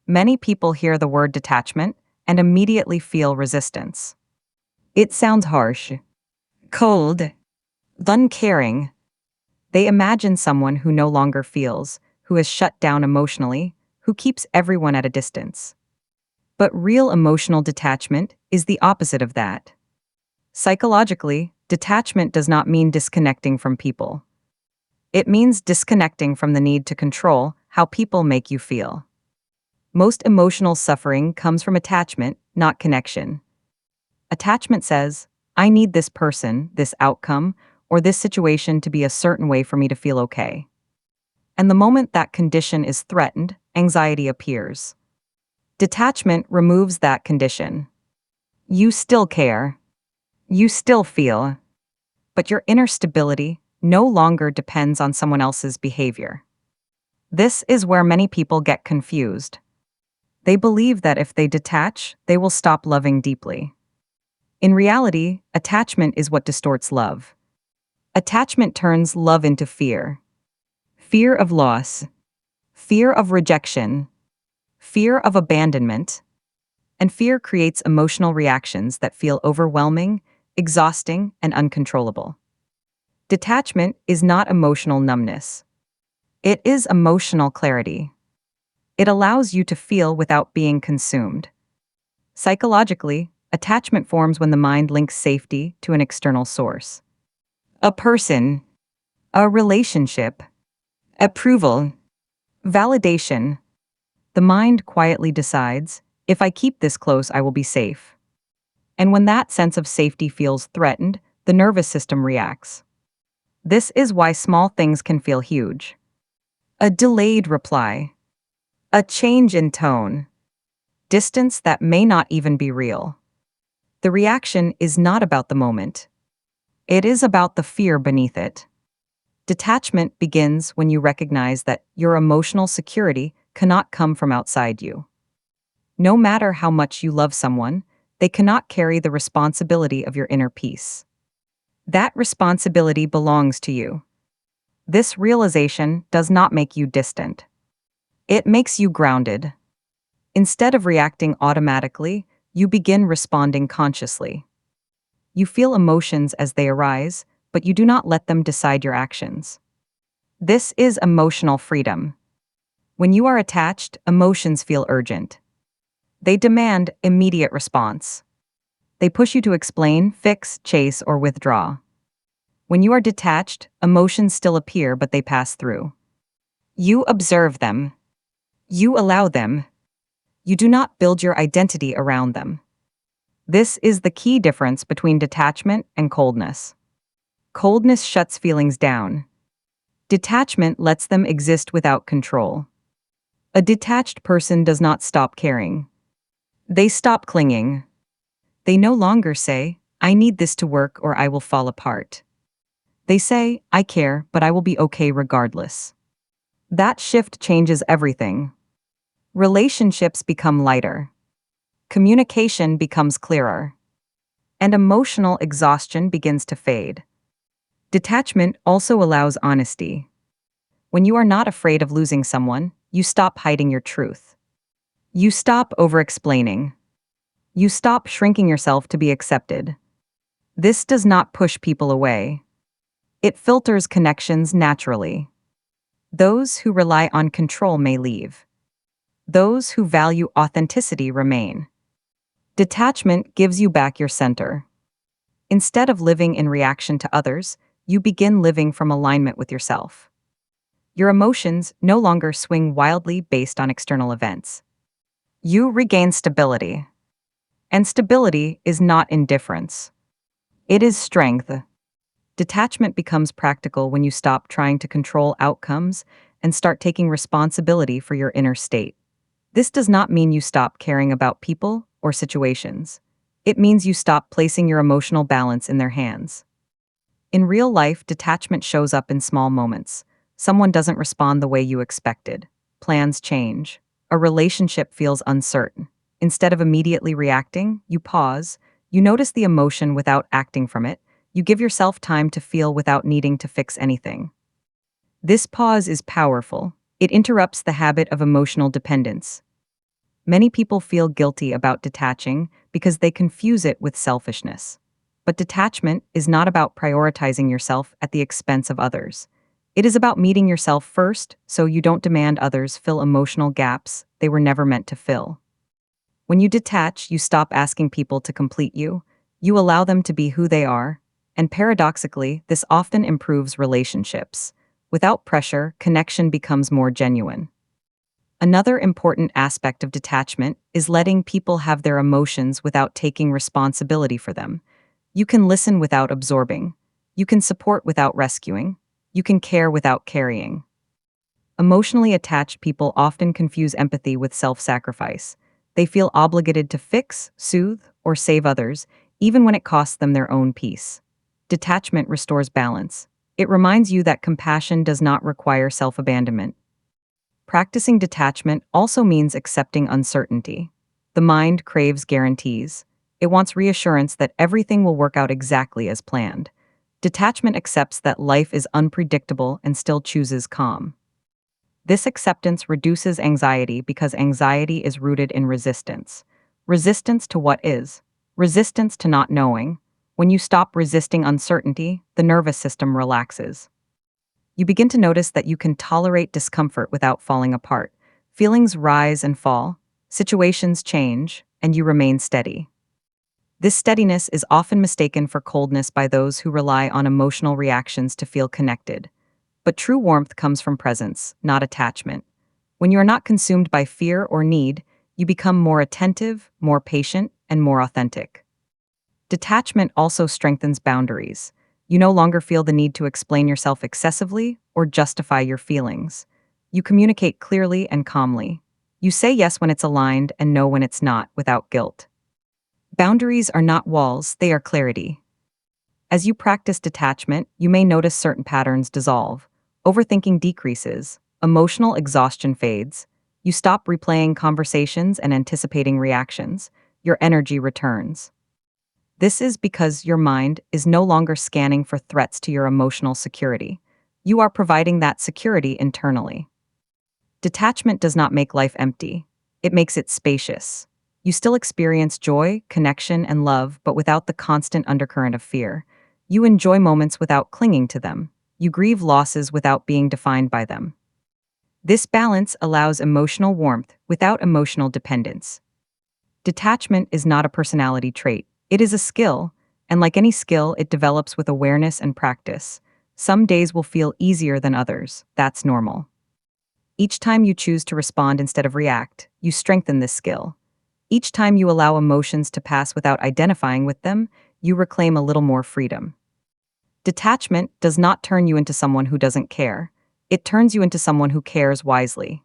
Many people hear the word detachment and immediately feel resistance. It sounds harsh, cold, uncaring. They imagine someone who no longer feels, who is shut down emotionally, who keeps everyone at a distance. But real emotional detachment is the opposite of that. Psychologically, detachment does not mean disconnecting from people. It means disconnecting from the need to control how people make you feel. Most emotional suffering comes from attachment, not connection. Attachment says, I need this person, this outcome, or this situation to be a certain way for me to feel okay. And the moment that condition is threatened, anxiety appears. Detachment removes that condition. You still care. You still feel. But your inner stability no longer depends on someone else's behavior. This is where many people get confused. They believe that if they detach, they will stop loving deeply. In reality, attachment is what distorts love. Attachment turns love into fear. Fear of loss, fear of rejection, fear of abandonment, and fear creates emotional reactions that feel overwhelming, exhausting, and uncontrollable. Detachment is not emotional numbness. It is emotional clarity. It allows you to feel without being consumed. Psychologically, attachment forms when the mind links safety to an external source. A person, a relationship, approval, validation. The mind quietly decides, if I keep this close, I will be safe. And when that sense of safety feels threatened, the nervous system reacts. This is why small things can feel huge. A delayed reply, a change in tone, distance that may not even be real. The reaction is not about the moment. It is about the fear beneath it. Detachment begins when you recognize that your emotional security cannot come from outside you. No matter how much you love someone, they cannot carry the responsibility of your inner peace. That responsibility belongs to you. This realization does not make you distant. It makes you grounded. Instead of reacting automatically, you begin responding consciously. You feel emotions as they arise, but you do not let them decide your actions. This is emotional freedom. When you are attached, emotions feel urgent. They demand immediate response. They push you to explain, fix, chase, or withdraw. When you are detached, emotions still appear, but they pass through. You observe them. You allow them. You do not build your identity around them. This is the key difference between detachment and coldness. Coldness shuts feelings down. Detachment lets them exist without control. A detached person does not stop caring. They stop clinging. They no longer say, I need this to work or I will fall apart. They say, I care, but I will be okay regardless. That shift changes everything. Relationships become lighter. Communication becomes clearer. And emotional exhaustion begins to fade. Detachment also allows honesty. When you are not afraid of losing someone, you stop hiding your truth. You stop over-explaining. You stop shrinking yourself to be accepted. This does not push people away. It filters connections naturally. Those who rely on control may leave. Those who value authenticity remain. Detachment gives you back your center. Instead of living in reaction to others, you begin living from alignment with yourself. Your emotions no longer swing wildly based on external events. You regain stability. And stability is not indifference. It is strength. Detachment becomes practical when you stop trying to control outcomes and start taking responsibility for your inner state. This does not mean you stop caring about people or situations. It means you stop placing your emotional balance in their hands. In real life, detachment shows up in small moments. Someone doesn't respond the way you expected. Plans change. A relationship feels uncertain. Instead of immediately reacting, you pause, you notice the emotion without acting from it, you give yourself time to feel without needing to fix anything. This pause is powerful. It interrupts the habit of emotional dependence. Many people feel guilty about detaching because they confuse it with selfishness. But detachment is not about prioritizing yourself at the expense of others. It is about meeting yourself first so you don't demand others fill emotional gaps they were never meant to fill. When you detach, you stop asking people to complete you. You allow them to be who they are, and paradoxically, this often improves relationships. Without pressure, connection becomes more genuine. Another important aspect of detachment is letting people have their emotions without taking responsibility for them. You can listen without absorbing. You can support without rescuing. You can care without carrying. Emotionally attached people often confuse empathy with self-sacrifice. They feel obligated to fix, soothe, or save others, even when it costs them their own peace. Detachment restores balance. It reminds you that compassion does not require self-abandonment. Practicing detachment also means accepting uncertainty. The mind craves guarantees. It wants reassurance that everything will work out exactly as planned. Detachment accepts that life is unpredictable and still chooses calm. This acceptance reduces anxiety because anxiety is rooted in resistance. Resistance to what is. Resistance to not knowing. When you stop resisting uncertainty, the nervous system relaxes. You begin to notice that you can tolerate discomfort without falling apart. Feelings rise and fall, situations change, and you remain steady. This steadiness is often mistaken for coldness by those who rely on emotional reactions to feel connected. But true warmth comes from presence, not attachment. When you are not consumed by fear or need, you become more attentive, more patient, and more authentic. Detachment also strengthens boundaries. You no longer feel the need to explain yourself excessively or justify your feelings. You communicate clearly and calmly. You say yes when it's aligned and no when it's not, without guilt. Boundaries are not walls, they are clarity. As you practice detachment, you may notice certain patterns dissolve. Overthinking decreases, emotional exhaustion fades, you stop replaying conversations and anticipating reactions, your energy returns. This is because your mind is no longer scanning for threats to your emotional security. You are providing that security internally. Detachment does not make life empty. It makes it spacious. You still experience joy, connection, and love, but without the constant undercurrent of fear. You enjoy moments without clinging to them. You grieve losses without being defined by them. This balance allows emotional warmth without emotional dependence. Detachment is not a personality trait. It is a skill, and like any skill, it develops with awareness and practice. Some days will feel easier than others. That's normal. Each time you choose to respond instead of react, you strengthen this skill. Each time you allow emotions to pass without identifying with them, you reclaim a little more freedom. Detachment does not turn you into someone who doesn't care. It turns you into someone who cares wisely.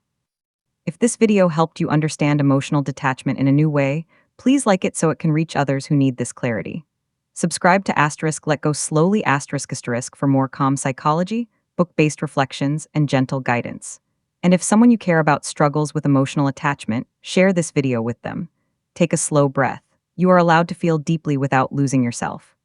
If this video helped you understand emotional detachment in a new way, please like it so it can reach others who need this clarity. Subscribe to Let Go Slowly for more calm psychology, book-based reflections, and gentle guidance. And if someone you care about struggles with emotional attachment, share this video with them. Take a slow breath. You are allowed to feel deeply without losing yourself.